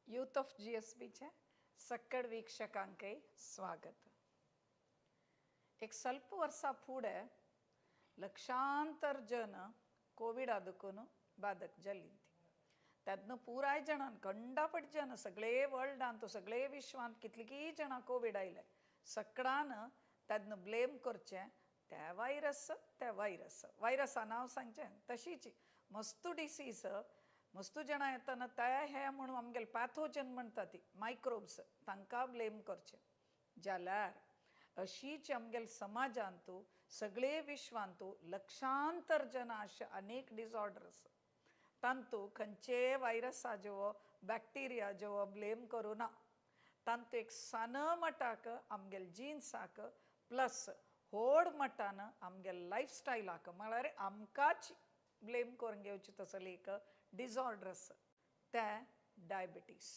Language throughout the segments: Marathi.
यूथ ऑफ GSBचे सक्कड ವೀಕ್ಷಕಾಂಕೈ ಸ್ವಾಗತ. एक ಸ್ವಲ್ಪ ವರ್ಷ ಫುಡೆ लक्षांतर जन कोविड आदकून बाधक जाल्ली. त्यातनं पुराय जाणां कंडापट जन सगळे वर्ल्डान तो सगळे विश्वांत कितलींय जाणां कोविड आयले सगळ्यान त्यातनं ब्लेम करचें त्या वायरसा नांव सांगचें तशीच मस्तू डिसीज मस्तू जाणां येताना त्या हे म्हणून आमगेले पॅथोजन म्हणटा ती मायक्रोब्स तांकां ब्लेम करचें जाल्यार अशीच आमगेल समाजांतू सगळे विश्वांतू लक्षांतर जन अशे अनेक डिसऑर्डर्स तांतू खंयचे वायरसा जेवो बॅक्टेरिया जेवो ब्लेम करूना तांतू एक सान मटाक आमगेल जिन्साक प्लस व्हड मटान आमगेल लायफस्टायलाक म्हळ्यार आमकांच ब्लेम करून घेवचे तसले एक डिसऑर्डर्स ते डायबिटीस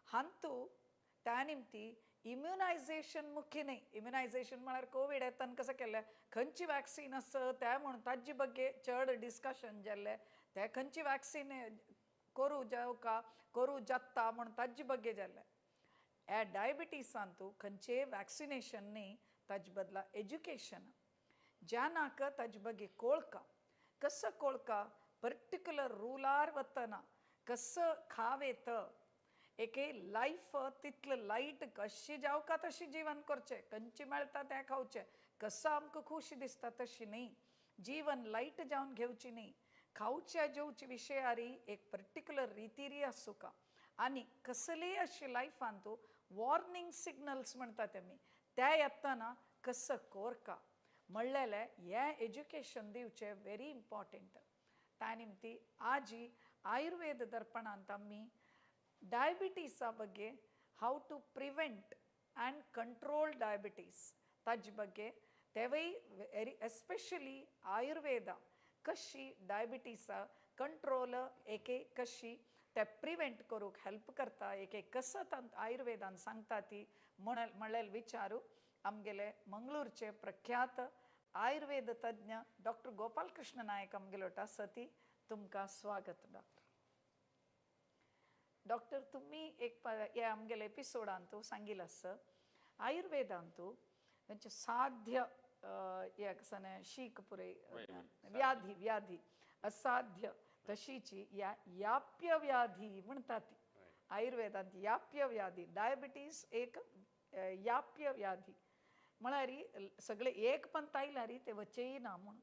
हांतू त्या निमती इम्युनायझेशन मुख्य नाही. इम्युनायझेशन म्हळ्यार कोविड येताना कसं केलें खंयची वॅक्सीन आसा त्या म्हणून ताजे बग्गे चड डिस्कशन जाल्लें ते खंयची वॅक्सीन करूं जावका करूं जाता म्हणून ताजे बग्गे जाल्लें. ह्या डायबिटीसांतू खंयचे वॅक्सिनेशन न्ही ताजे बदला एज्युकेशन ज्यानाक ताजे बग्गे कळका कसं कळका पर्टिक्युलर रुलार वतना कसं खावेत एक लायफ तितलें लायट कशी जावका तशी जीवन करचें खंयची मेळटा तें खावचें कसं आमकां खुशी दिसता तशी न्ही जीवन लायट जावन घेवची न्ही खावच्या जेवचे विशयारी एक पर्टिक्युलर रिती आसूं आनी कसलीय अशी लायफान तूं वॉर्निंग सिग्नल्स म्हणटात आमी त्या येताना कसं करका म्हणलेलें हें एज्युकेशन दिवचें व्हेरी इम्पॉर्टंट. त्या निमती आजी आयुर्वेद दर्पणांत आमी डायबिटीसा बग्गे how to prevent and control diabetes ताजे बग्गे तेवय वेरी एस्पेशली आयुर्वेदा कशी डायबिटीसा कंट्रोल एक कशी ते प्रिवेंट करूंक हेल्प करता एक कसं आयुर्वेदान सांगता ती म्हणलें विचारू आमगेले मंगळूरचे प्रख्यात आयुर्वेद तज्ञ डॉक्टर गोपाल कृष्ण नायक आमगेलो सती तुमकां स्वागत. डॉक्टर तुम्ही एक या आमगेल्या एपिसोडांतू सांगिल्लें आसा आयुर्वेदांतू म्हणजे साध्य एक सने शीक पुरे व्याधी असाध्य तशीची या याप्य व्याधी म्हणटा ती आयुर्वेदांत याप्य व्याधी डायबिटीज एक याप्य व्याधी म्हळ्यार सगळे एक पंत आयल्यार ते वचेय ना म्हणून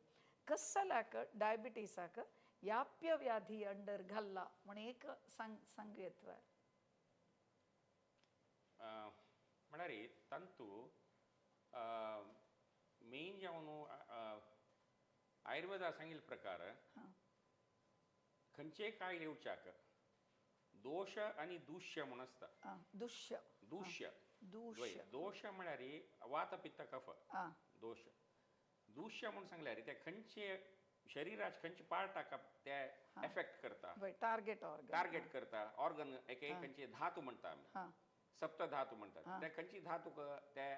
कसल्याक डायबिटीसाक याप्य व्याधी अंडर घाल्ला म्हण एक सांगयत्व म्हळ्यार तांतू मेन जावन आयुर्वेदा सांगिल्ले प्रकार खंयचेय कायल येवच्याक दोश आनी दुश्य म्हूण आसता. दुश्य दुश्य दोश म्हळ्यार वात पित्त कफ दोश दुश्य म्हणून सांगल्यार ते खंयचे शरीराचे खंयचे पार्टाक ते एफेक्ट करता टार्गेट करता ऑर्गन एक खंयचे धातू म्हणटा आमी सप्त धातू म्हणटात ते खंयची धातूक ते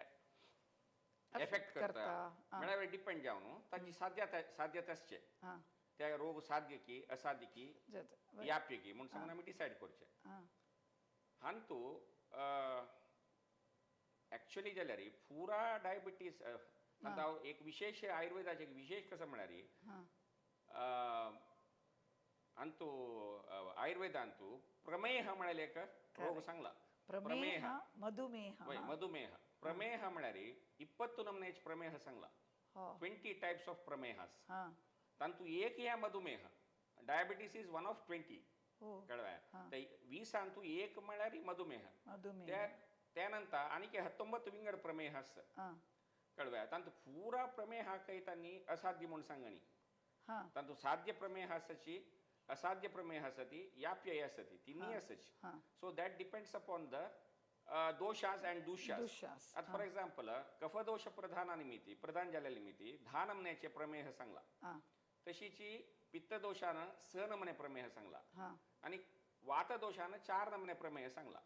एफेक्ट करता म्हळ्यार डिपेंड जावन ताची साध्यता आसचे ते रोग साध्य की असाध्य की याप्य की म्हणून सांगून आमी डिसायड करचे. हांतू एक्चुअली जाल्यार पुरा डायबिटीस एक विशेष आयुर्वेदाचे एक विशेष कसं म्हळ्यार अंतू आयुर्वेदांतू प्रमेह म्हळ्यार एक रोग सांगला. प्रमेह मधुमेह प्रमेह म्हळ्यार 20 नमनेचे प्रमेह सांगला 20 टाइप्स ऑफ प्रमेहस तांतू एक या मधुमेह डायबिटीस इज वन ऑफ 20 कळ्ळें 20 एक म्हळ्यार मधुमेह त्यानंतर आनी 19 विंगड प्रमेह आसता कळ्ळें तांतू पुरा प्रमेहाकय तांणी असाध्य म्हूण सांगणी तांतू साध्य प्रमेह आसाची असाध्य प्रमेह आसा ती याप्य आसा ती तिनी आसाची. So that depends upon the दोषास अँड दुष्यास. आता फॉर एक्झाम्पल कफदोष प्रधान निमित्ती प्रधान जाल्ल्या निमित्ती 10 नमनेचे प्रमेह सांगला तशीची पित्तदोषानं 6 नमने प्रमेह सांगला आणि वातदोषानं 4 नमने प्रमेह सांगला.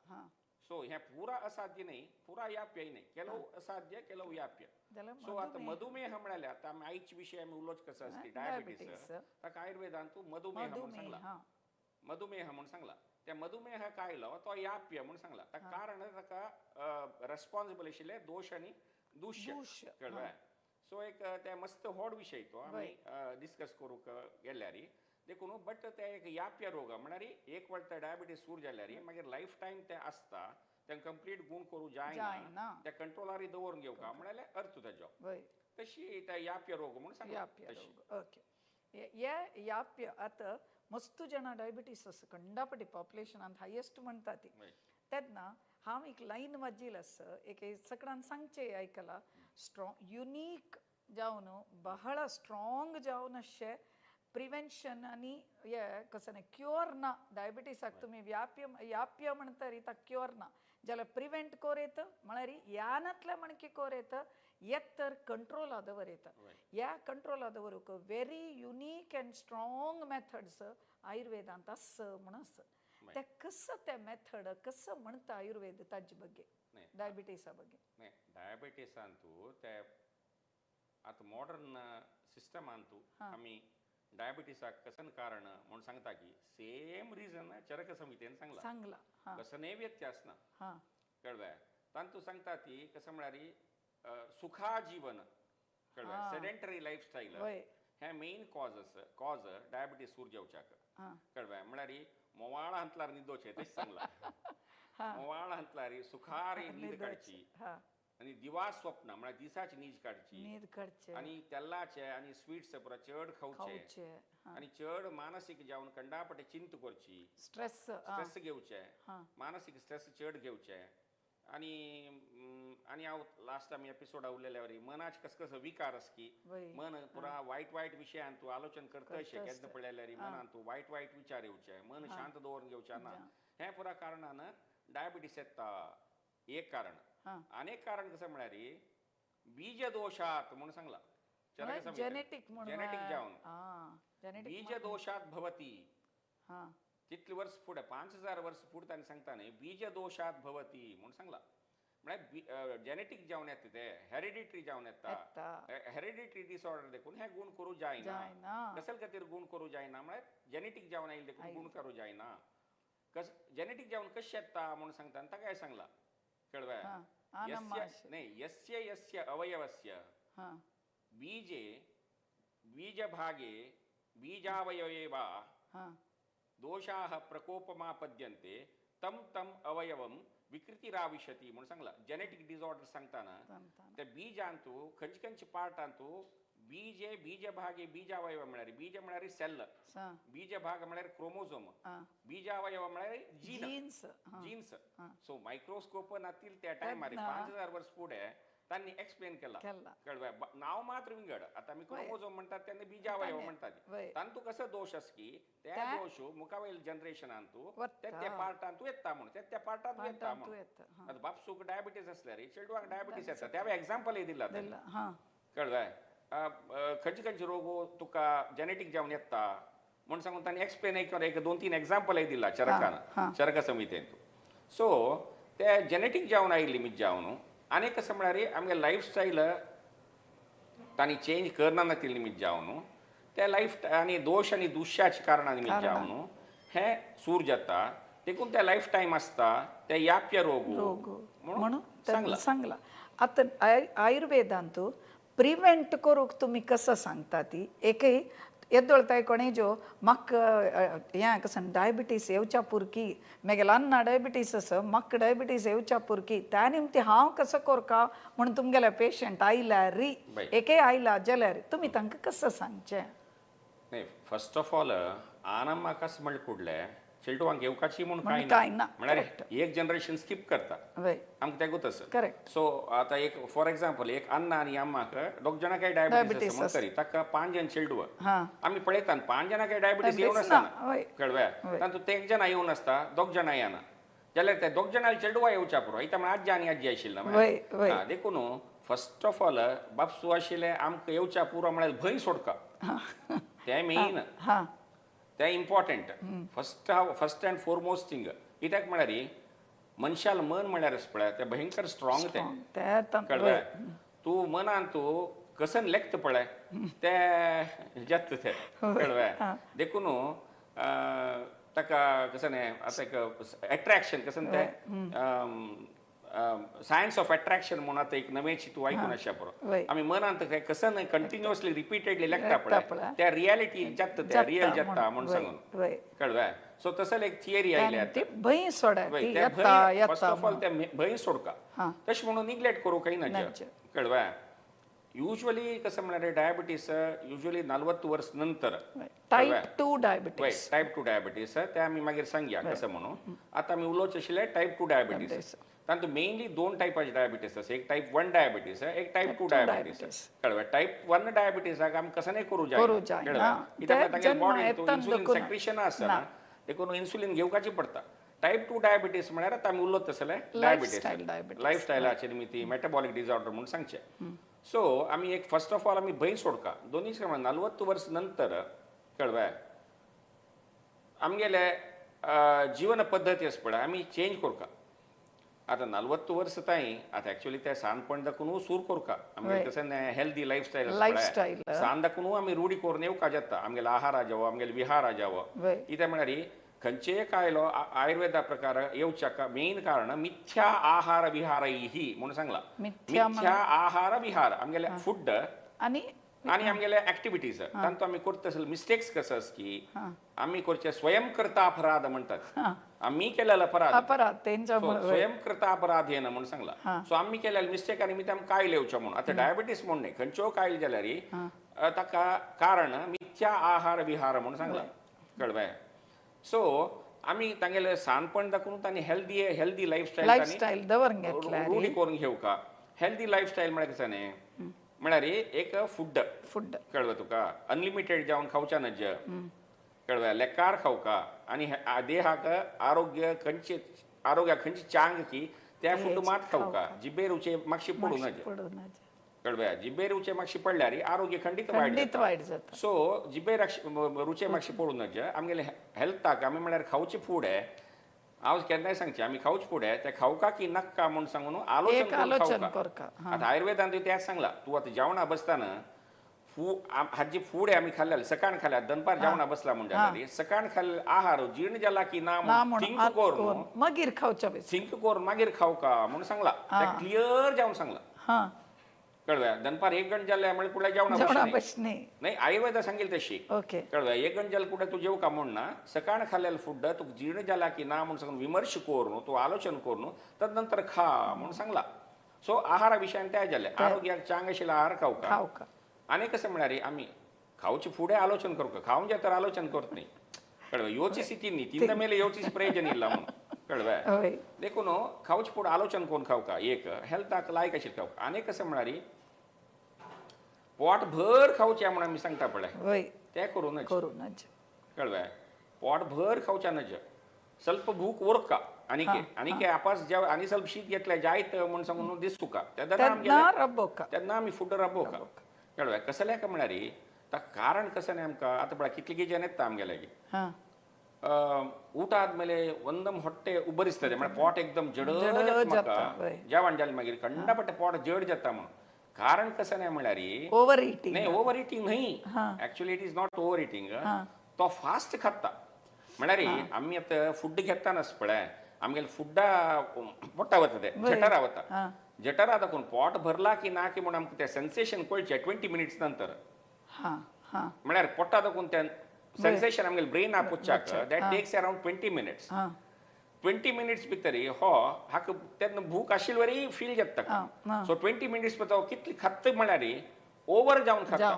सो हे पुरा असाध्य नाही पुरा याप्य नाही केलो असाध्य केलो याप्य. सो आता मधुमेह म्हळ्यार आता आमी आयचे विशय आमी उलोवच कसो आसता डायबिटीस ताका आयुर्वेदांतू मधुमेह म्हणून सांगला मधुमेह म्हणून सांगला त्या मधुमेह कायलो तो याप्य म्हणून सांगला त्या कारण ताका रेस्पॉन्सिबल आशिल्ले दोश आनी दुश्य कळ्ळें सो एक ते मस्त व्हड विशय तो आमी डिस्कस करूंक गेल्यार देखून बट ते एक याप्य रोग म्हळ्यार एक फावट डायबिटीस सूर जाल्यार मागीर लायफ टायम ते आसता तें कंप्लीट गूण करूं जायना ते कंट्रोलारी दवरून घेवका म्हळ्यार अर्थ तेजो तशी ते याप्य रोग म्हणून सांगला ओके याप्य आतां मस्त जाणां डायबिटीस आसा कंडापटी पॉप्युलेशनांत हायेस्ट म्हणटा ती तेन्ना हांव एक लायन वाजिल आसा एक सगळ्यांक सांगचें आयकलां स्ट्रॉंग युनीक जावन बहळ स्ट्रॉंग जावन अशें प्रिवेंशन आनी हे कसं क्युअर ना डायबिटीसाक तुमी याप्य म्हणटा ताका क्युअर ना जाल्यार प्रिवेंट कोरयत म्हळ्यार यानातले मणकी कोरयत तर कंट्रोल दवरयता ह्या कंट्रोल दवरूंक very unique and strong methods आयुर्वेदांत आसा म्हणून आसा ते कसं ते मेथड कसं म्हणटा आयुर्वेद ताजे बग्गे डायबिटीसा बग्गे डायबिटीसांतू ते आतां मॉडर्न सिस्टमांतू आमी डायबिटीसाक कसन कारण म्हणून सांगता की सेम रिजन चरक संहितेन सांगला कसनय व्यत्यास ना कळ्ळें तांतू सांगता ती कसं म्हळ्यार सुखा जीवन कळ्ळें सेडेंटरी लायफस्टायल हे मेन कॉज डायबिटीस सूर जेवच्याक कळ्ळें म्हळ्यार मोवाळ हंतलार न्हिदोचें तशें सांगलां मोवाळ हंतलार सुखार न्हीद काडची आनी दिवा स्वप्न म्हळ्यार दिसाची न्हीद काडची आनी तेल्लाचे आनी स्वीट्स पुरा चड खावचे आनी चड मानसीक जावन कंडापटे चिंत करची स्ट्रेस घेवचे मानसीक स्ट्रेस चड घेवचे आनी हांव लास्ट आमी एपिसोड उरलेल्या मनाचे कसं विकार आस की मन पुरा वायट विशयान तूं आलोचन करता अशें केन्ना पळयल्यार मनान तूं वायट विचार येवचे मन शांत दवरून घेवचे ना हें पुरा कारणान डायबिटीस येता एक कारण अनेक कारण कसं म्हळ्यार बीज दोषात म्हणून सांगला जेनेटिक जावन बीज दोषात भवती तितली वर्ष फुडें 5000 वर्ष फुडें तांणी सांगता न्ही बीज दोषात भवती म्हणून सांगला म्हळ्यार जेनेटिक जावन येता ते हेरिडिटरी जावन येता हेरिडिटरी डिसऑर्डर देखून हे गुण करूं जायना कशा खातीर गुण करूं जायना म्हळ्यार जेनेटिक जावन आयिल्ले देखून गुण करूं जायना जेनेटिक जावन कशें येता म्हणून सांगता आनी ताका सांगला कळ्ळें यस्य यस्य अवयवस्य बीजे बीजभागे बीजावयवे वा दोषाः प्रकोपमापद्यन्ते तम अवयवम विकृतिराविशती म्हणून सांगला जेनेटिक डिसऑर्डर सांगताना त्या बीजांतू खंयचे पार्टांतू बीजे बीजभागे बीजावयव म्हळ्यार बीज म्हळ्यार सेल बीजभाग म्हळ्यार क्रोमोझोम बीजावयव म्हळ्यार जीन्स सो मायक्रोस्कोप नातील त्या टायमार 5000 वर्ष फुडें तांणी एक्सप्लेन केला कळ्ळें नाव मात्र विंगड आता आमी क्रोमोझोम म्हणटात तेन्ना बीजावयव म्हणटात तांतू कसो दोष आस की त्या दोष मुखावेल जनरेशनांतू त्या पार्टांतू येता म्हणून त्या पार्टांतू येता म्हणून आता बापसूक डायबिटीस आसल्यार चेडवाक डायबिटीस येता त्या एग्जांपल दिला कळ्ळें खंयचे रोग तुका जेनेटिक जावन येता म्हणून सांगून तांणी एक्सप्लेन एक 2-3 एग्जांपल दिला चरक संहितेन सो ते जेनेटिक जावन आयिल्ली मीठ जावन आनीक कसं म्हळ्यार आमगे लायफस्टायल तांणी चेंज करना नातिल्ली मीठ जावन त्या लायफ आनी दोश आनी दुश्याच्या कारणान मीठ जावन हे सूर जाता देखून ते लायफ टायम आसता ते याप्य रोग म्हणून सांगला आतां आयुर्वेदांतू प्रिवेंट करूंक तुमी कसं सांगता ती एकय येदोळताय कोणे जो म्हाका हें कसं डायबिटीस येवच्या पुरकी म्हगेलो अन्न डायबिटीस आसा म्हाका डायबिटीस येवच्या पुरकी त्या निमती हांव कसो करता म्हणून तुमगेले पेशंट आयल्यार एके आयला जाल्यार तुमी तांकां कसं सांगचें नाही फर्स्ट ऑफ ऑल आनमाकास म्हणलें फुडलें चेडवांक येवकाची म्हणून कांय ना म्हळ्यार एक जनरेशन स्किप करता आमकां तेगूच आसा करेक्ट सो आतां एक फॉर एग्जांपल एक अन्न आनी अम्माक दोग जाणांकाय डायबिटीस आसा करी ताका 5 जण चेडवां आमी पळयता 5 जाणांकाय डायबिटीस येवन आसना कळ्ळें तातूंत ते एक जाणा येवन आसता दोग जाणां येना जाल्यार ते दोग जाणां चेडवां येवच्या पुरो इता म्हळ्यार आजी आनी आजी आशिल्लो देखून फर्स्ट ऑफ ऑल बापसू आशिल्ले आमकां येवच्या पुरो म्हळ्यार भंय सोडका ते मेन ते important first and foremost thing कित्याक म्हळ्यार मनशाल मन म्हळ्यार पळय ते भयंकर स्ट्रॉंग ते कळ्ळें तूं मनान तूं कसन लेखता पळय ते जत ते कळ्ळें देखून ताका कसं नाही आता एक अट्रॅक्शन कसं ते सायन्स ऑफ अट्रॅक्शन म्हणून आता एक नवेची तू ऐकून अशा वय. बरोबर आम्ही मनांत काय कसं नाही कंटिन्युअसली रिपीटेडली लागता लागता पळय पळय. त्या रियालिटी जात त्या रियल जाता म्हणून वय, सांगून वय. कळवा सो तसं एक थिअरी आयली आता ती भंय सोडा वय, ती त्या येता भंय फर्स्ट येता ऑफ ऑल त्या भंय सोडका तशी म्हणून निग्लेक्ट करू काही नज नज. कळवा युजली कसं म्हणणार डायबिटीस युजली 40 वर्ष नंतर टाईप 2 डायबिटीस टाईप 2 डायबिटीस ते आम्ही मागीर सांगया कसं म्हणून आता आम्ही उलोवचे आशिल्ले टाईप 2 डायबिटीस तातूंत मेनली 2 टायपाचे डायबिटीस आसा एक टाईप 1 डायबिटीस एक टाईप 2 डायबिटीस कळवा टाईप 1 डायबिटीसाक आमी कसं नाही करू करू जाय जायना. कळवा कित्याक तागे जन्म बॉडी येतान इन्सुलिन दुखून सेक्रेशन आसा ना देखून इन्सुलिन घेवपाची पडटा टाईप 2 डायबिटीस म्हळ्यार आता आमी उलोवत आसले डायबिटीस लायफस्टायलाचे निमित्ती मेटाबॉलिक डिसऑर्डर म्हणून सांगचे सो आमी एक फर्स्ट ऑफ ऑल आमी भंय सोडका दोनूय 40 वर्ष नंतर कळवा आमगेले जीवन पद्दती आसा पळय आमी चेंज करका आता 40 वर्ष ताई आता ऍक्च्युअली ते सानपण दाखवून सूर करका आमगे कसं हेल्दी लायफस्टायल सान दाखवून आमी रूढी करून येवका जाता आमगेले आहारा जावं आमगेले विहारा जावं इथे म्हळ्यार खंयचेय कायलो आयुर्वेदा प्रकार येवच्या मेन कारण मिथ्या आहार विहार ही म्हणून सांगला मिथ्या आहार विहार आमगेले फूड आणि आमगेले ऍक्टिव्हिटीज तांतूं आमी करता आसले मिस्टेक्स कसं आस की आमी करचे स्वयंकृता अपराध म्हणटात आम्ही केलेला अपराध त्यांच्या स्वयंकृता अपराध हे ना म्हणून सांगला सो आम्ही केलेले मिस्टेक आणि मी आमी काय लेवच्या म्हणून आता डायबिटीस म्हणून नाही खंयच्यो कायल जाल्यार ताका कारण मिथ्या आहार विहार म्हणून सांगला कळवा सो आमी तांगेले सानपण दाखवून तांणी हेल्दी लायफस्टायल रूढी करून घेवका हेल्दी लायफस्टायल म्हळ्यार कसं न्ही म्हळ्यार एक फूड कळवा तुका अनलिमिटेड जावन खावच्या नज कळवा लेकार खावका आणि देहाक आरोग्याक खंयची चांग की त्या फूड मात खावका जिबे रुचे मातशी पडू नज कळवा जिबे रुचे मातशी पडल्यार आरोग्य खंडीत वायट जाता सो जिबे रुचे मातशी पडू नज आमगेले हेल्थाक आमी म्हळ्यार खावचे फूड हांव केन्नाय सांगचे आमी खावचे फूड ते खावका की नाका म्हणून सांगून आलोचन करका आता आयुर्वेदान त्याच सांगला तूं आता जेवणा बसताना हाजी फूड आमी खाल्ले सकाळ खाल्ल्या दनपार जेवणा बसला म्हणजे सकाळ खाल्ले आहार जीर्ण जाला की ना थिंक करून मागीर खावच्या थिंक करून मागीर खावका म्हणून सांगला क्लियर जावन सांगला कळव्या दनपार 1 गंट जाल्या म्हणजे कुठल्या जेवणा बसणे नाही आयुर्वेदा सांगेल तशी कळव्या 1 गंट जाल्या कुठे तू जेवका म्हण ना सकाळ खाल्लेलं फूड तू जीर्ण जाला की ना म्हणून सांगून विमर्श करून तू आलोचन करून तदनंतर खा म्हणून सांगला सो आहारा विशयान त्या जाल्या आरोग्याक चांग आशिल्लो आहार खावका आणि कसं म्हणारे आम्ही खावचे फुडे आलोचन करू खाऊन जे तर आलोचन करत नाही कळवा योची स्थिती नी तिंद मेले योची प्रयोजन ಇಲ್ಲ म्हणून कळवा देखून खावचे फूड आलोचन कोण खावका एक हेल्थाक लायक आशिल्लें खावका आनी कसं म्हणारी पोट भर खावचे म्हणून आमी सांगता पळय ते करूनच कळवा पोट भर खावच्या नज ಸ್ವಲ್ಪ भूक उरका आणि आपास जेव आणि ಸ್ವಲ್ಪ शीत घेतल्या जायत म्हणून सांगून दिस तुका तेन्ना आमी फूड रबोका कळवा कसल्या का म्हणारी कारण कसं नेमका आता पळय कितली जन येता आमगेल्यागे ಊಟ ಆದ್ಮೇಲೆ ಒಂದಮ್ ಹೊಟ್ಟೆ ಉಬ್ಬರಿಸ್ತದೆ म्हणजे पोट एकदम जड जेवण जालें मागीर खंडापट्टे पोट जड जाता म्हणून कारण कसं नाही म्हळ्यार ओव्हर इटिंग न्हय actually it is not over eating तो फास्ट खाता म्हळ्यार आमी आता फूड घेताना पळय आमगेले फुड्डा पोट्टा वता जठरा वता जठरा दाखवून पोट भरला की ना की म्हणून आमकां ते सेन्सेशन कळचे 20 मिनिट्स नंतर म्हळ्यार पोट्टा दाखवून ते सेन्सेशन आमगेले ब्रेन आपोवच्याक that takes around 20 minutes 20 minutes भितर हो हाक तेन्ना भूक आशिल्ली वरी फील जाता सो 20 मिनिट्स भितर कितली खात म्हळ्यार ओव्हर जावन खाता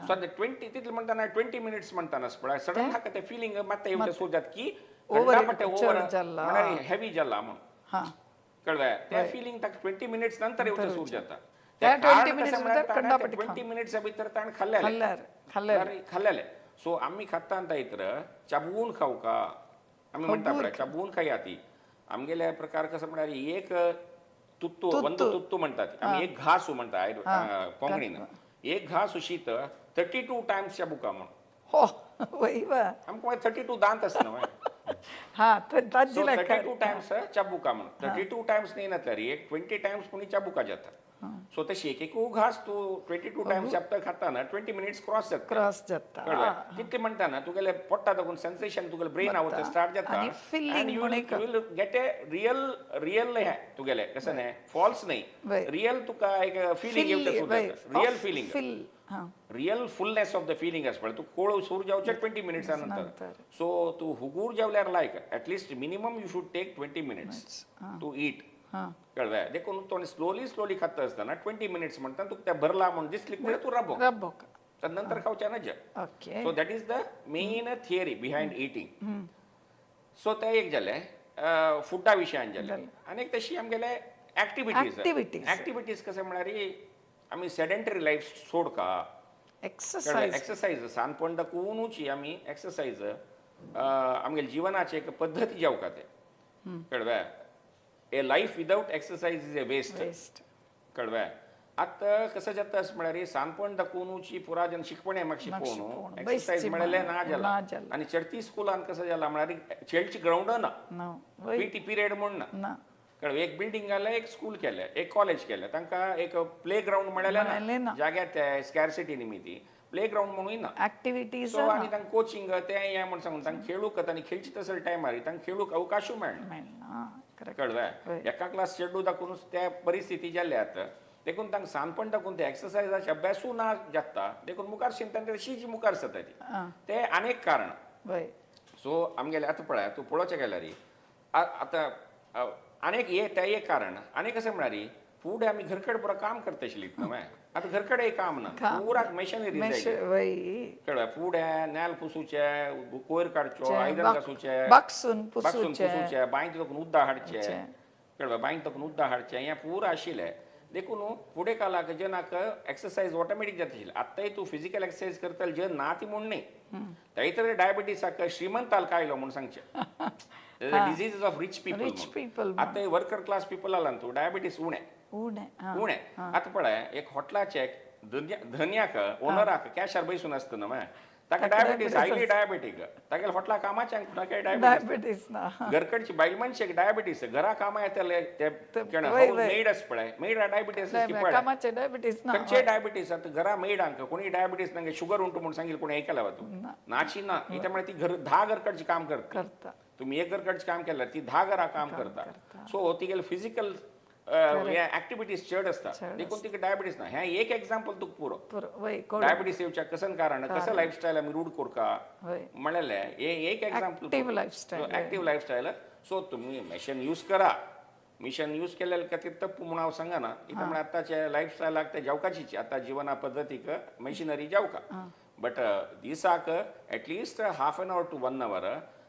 सो 20 तितले म्हणटाना 20 मिनिट्स म्हणटाना पळय सडन हाका ते फिलिंग मात्ता येवचे सुरू जाता की ओव्हर म्हळ्यार हेवी जाला म्हणून कळवा त्या फिलिंग ताका 20 मिनिट्स नंतर येवचे सुरू जाता त्या 20 मिनिट्स भितर ताणें खाल्लेले सो आम्ही खाता इतर चाबून खावका आम्ही म्हणटा पळय चाबून खाया ती आमगेल्या प्रकार कसं म्हळ्यार एक तुत्तू वंद तुत्तू म्हणटात आमी एक घास म्हणटा कोंकणीन एक घास शीत 32 टायम्स चाबुका म्हणून आमकां 32 दांत आसना 32 टायम्स चाबुका म्हणून 32 टायम्स न्ही जाल्यार एक 20 टायम्स कोणी चाबुका जाता सो तशी एक घास तू 22 टाइम्स चॅप्टर खाताना 20 मिनिट्स क्रॉस जाता क्रॉस जाता तितले म्हणटाना तुगेले पोट्टा तकून सेन्सेशन तुगेले ब्रेन आवता स्टार्ट जाता आणि feeling यू म्हणून एक- विल गेट ए रियल हे तुगेले कसं नाही फॉल्स नाही वय. रियल तुका एक फिलिंग येवता सुद्धा रियल फिलिंग फील हां real fullness of the filling आस पळय तू कोळ सूर जावचे 20 मिनिट्स नंतर नंतर. सो तू हुगूर जेवल्यार लायक at least minimum you should take 20 minutes to eat हां कळलं देखून तो स्लोली खाता असताना 20 मिनिट्स म्हणता तुका त्या भरला म्हणून दिसली म्हणजे तू रबो रब्बो का नंतर खावच्या ना जेव okay so that is the main theory behind eating so ते एक जालें फुडा विशयान जालें आनी एक तशी आमगेले Activities. ऍक्टिविटीज कशें म्हळ्यार आमी सेडेंटरी लायफ सोड का एक्सरसाइज एक्सरसाइज सांजपण दाखवूनच आमी एक्सरसाइज आमगे जिवनाची एक पद्धती जावका ते कळवा a life without exercise is a waste waste कळवा आता कसं जाता म्हळ्यार सांजपण दाखवूनची पुरा जन शिकपणे म्हाका शिकवून, शिकवून एक्सरसाइज बेश्टी म्हळ्यार ना ना जाला जाला. आनी चडती स्कुलान कसं जाला म्हळ्यार खेळची ग्राउंड ना ना वय पीटी पिरियड म्हण ना ना कळवा एक बिल्डिंग घाले एक स्कूल केले एक कॉलेज केले तांकां एक प्ले ग्राउंड मेळ्ळें मेळ्ळें ना ना. जाग्यार ते स्कॅरसिटी निमिती प्ले ग्राउंड म्हणूय ना ऍक्टिव्हिटीज सो आनी तांकां कोचिंग ते हें म्हण सांगून तांकां खेळूक आनी खेळची तसले टायमार तांकां खेळूक अवकाशूय मेळना करेक्ट कळवा हय. एका क्लास चेडू दाखवूनच त्या परिस्थिती जाल्यात देखून तांकां सांजपण दाखवून ते एक्सरसायजाचे अभ्यासूय ना जाता देखून मुखार शिकता शीच मुखार जाता ती ते अनेक कारण वय सो आमगेले आतां पळय तूं पळोवचें गेल्यार आतां अनेक हे ते एक कारण आनी कशें म्हळ्यार फूड आमी घरकड पुरो काम करता आशिल्लीं न्हय आतां घरकड एक काम ना पुरा मशिनरी वय कळ्ळें फूड हे नेल पुसूचे कोयर काडच्यो आयदन घासूचे बागसून बागसून पुसूचे पुसूचे बांयत तकून उद्दां हाडचे कळ्ळें बांयत तकून उद्दां हाडचे हें पुरा आशिल्लें देखून फुडें कालाक जनाक एक्सरसाइज ऑटोमॅटीक जाता आशिल्ली आतांय तूं फिजिकल एक्सरसाइज करता जे ना ती म्हूण न्ही थंय तर डायबिटीसाक श्रीमंताल आयलो म्हूण सांगचें disease of rich rich people people आतां वर्कर क्लास पीपल आला तूं डायबिटीस उणें उणें आतां पळय एक हॉटेलाचे धन्याक ओनराक कॅशार बसून आसता न्हय ताका डायबिटीस हायली डायबिटीक तागेले हॉटेला कामाच्या ताका डायबिटीस डायबिटीज ना घरकडची बायल मनशाक डायबिटीस घरा कामा येताले ते मेड आस पळय मेड डायबिटीस कामाचे डायबिटीज ना खंयचे डायबिटीस आतां घरा मेडांक कोणी डायबिटीस तांगे शुगर उंटू म्हूण सांगितलं कोणी ऐकला वा तूं नाची ना त्यामुळे ती 10 घरकडची काम करता करता तुम्ही एक घरकडची काम केल्यार ती 10 घरा काम करता सो तिगेले फिजिकल ऍक्टिव्हिटीज चड आसता देखून तिका डायबिटीस ना हें एक एक्झाम्पल तुका पुरो वय डायबिटीस येवच्या कसं कारण कसं लायफस्टायल आमी रूढ करता वय म्हळ्यार हे एक example active lifestyle active lifestyle so तुम्ही मिशन यूज करा मिशन यूज केलेल्या खातीर तप्प म्हूण हांव सांगना कित्याक म्हळ्यार आतांच्या लायफस्टायलाक ते जावकाचीच आतां जिवना पद्दतीक मशिनरी जावका बट दिसाक at least half an hour to 1 hour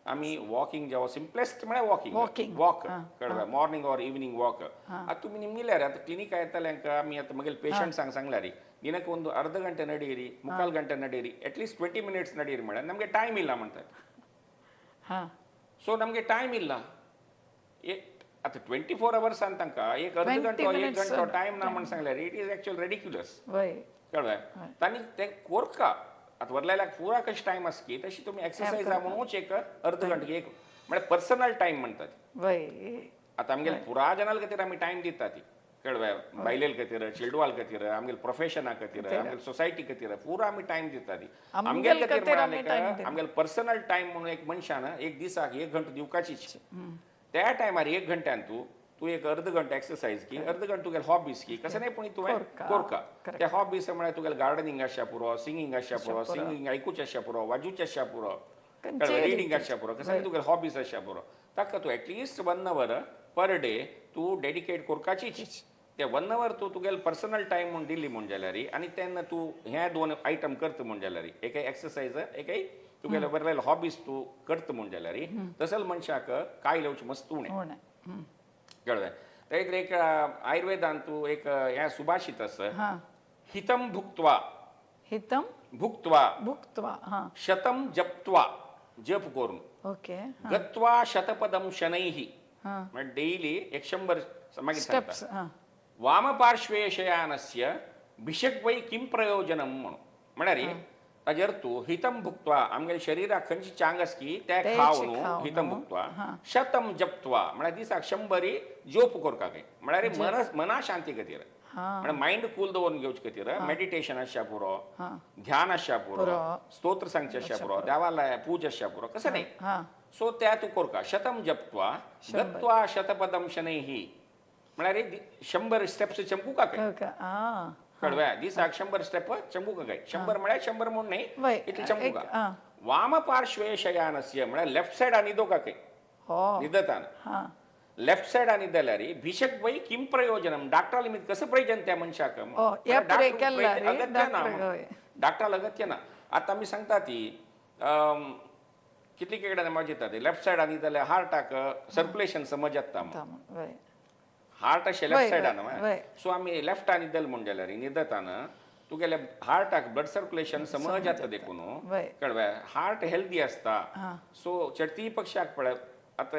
आमी वॉकिंग जेव्हा सिम्पलेस्ट म्हळ्यार वॉकिंग वॉक कळ्ळें मॉर्निंग ऑर इवनिंग वॉक आतां तुमी निमगेल्यार आतां क्लिनिका येताल्यांक आमी आतां म्हगेले पेशंट्सांक सांगल्यार दिनक ಒಂದು ಅರ್ಧ ಗಂಟೆ ನಡೀರಿ ಮುಕ್ಕಾಲು ಗಂಟೆ ನಡೀರಿ ಅಟ್ಲೀಸ್ಟ್ 20 ಮಿನಿಟ್ಸ್ ನಡೀರಿ ಮೇಡಮ್ ನಮಗೆ ಟೈಮ್ ಇಲ್ಲ म्हणतात सो ನಮಗೆ ಟೈಮ್ ಇಲ್ಲ आता 24 hours ಅಂತಂಕ एक अर्ध घंटो टाइम ना म्हण सांगल्यार इट इज एक्चुअल रेडिक्युलस कळ्ळें तांणी ते कोरका आता वरल्याक पुरा कशें टायम आसा की तशी तुमी एक्सरसाइज म्हणूच एक अर्ध घंटे एक म्हळ्यार पर्सनल टायम म्हणटात आता आमगेले पुरा जनाल खातीर आमी टायम दितात ती कळ्ळें बायलेल खातीर चिल्ड्रवाल खातीर आमगेले प्रोफेशना खातीर आमगेले सोसायटी खातीर पुरा आमी टायम दितात आमगेले खातीर आमगेले पर्सनल टायम म्हणून एक मनशान एक दिसाक 1 घंटो दिवपाचीच त्या टायमार 1 घंट्यान तू एक अर्ध घंटो एक्सरसाइज की अर्ध घंटो तुगेले हॉबीज की कसं नाही पुणी तुवें कोरका त्या हॉबीज म्हळ्यार तुगेले गार्डनिंग आसच्या पुरो सिंगींग आसच्या पुरो सिंगींग आयकूच आसच्या पुरो वाजूच आसच्या पुरो रिडींग आसच्या पुरो कसं नाही तुगेले हॉबीज आसच्या पुरो ताका तूं एटलिस्ट 1 अवर पर डे तूं डेडिकेट कोरपाचीच ते 1 अवर तूं तुगेले पर्सनल टायम म्हूण दिल्ली म्हूण जाल्यार आनी तेन्ना तूं हे 2 आयटम करता म्हूण जाल्यार एक एक्सरसाइज एक तुगेले बरलेले हॉबीज तूं करता म्हूण जाल्यार तसले मनशाक कांय येवचें मस्त उणें कळ्ळें तें एक आयुर्वेदान तूं एक हें सुभाषित आसा हितम भुक्त्वा शतम जप्त्वा जप करून गत्वा शतपदम शनैः म्हणजे डेली 100 मागीर सांगता वामपार्श्वे शयानस्य भिषक वै किं प्रयोजनम म्हणून म्हळ्यार ताजेर तूं हितम भुक्त्वा आमगेल्या शरिराक खंयची चांग आसा की ते खाव न्हू हितम भुक्त्वा शतम जप्त्वा म्हळ्यार दिसाक 100 जोप करपाक म्हळ्यार मना शांती खातीर म्हणजे माइंड कूल दवरून घेवचे खातीर मेडिटेशन आसच्या पुरो, ध्यान आसच्या पुरो, स्तोत्र सांगचे आसच्या पुरो, देवाला पूज आसच्या पुरो, कसं नाही. सो त्या तू कोरका शतम जप्त्वा गत्वा शतपदम शनैहि म्हळ्यार 100 स्टेप्स चंपू का काय कळव्या दिसाक 100 स्टेप चंपू का काय 100 म्हळ्यार 100 म्हणून नाही इतले चंपू का वाम पार्श्वे शयानस्य म्हळ्यार लेफ्ट साइड आणि दो का काय निदतान लेफ्ट साइड आणि दल्यारी भिषक वै किम प्रयोजनम डॉक्टर निमित्त कसं प्रयोजन त्या मनशाक डॉक्टर अगत्य ना. आता मी सांगता ती कितली केकड्यान मजा येता ती लेफ्ट साइड आणि जाल्यार हार्टाक सर्क्युलेशन समज येता हार्ट अशें लेफ्ट सायडान सो आमी लेफ्ट आनी दल म्हण जाल्यार न्हिदताना तुगेले हार्टाक ब्लड सर्क्युलेशन समज येता देखून कळ्ळें हार्ट हेल्दी आसता. सो चडती पक्षाक पळय आता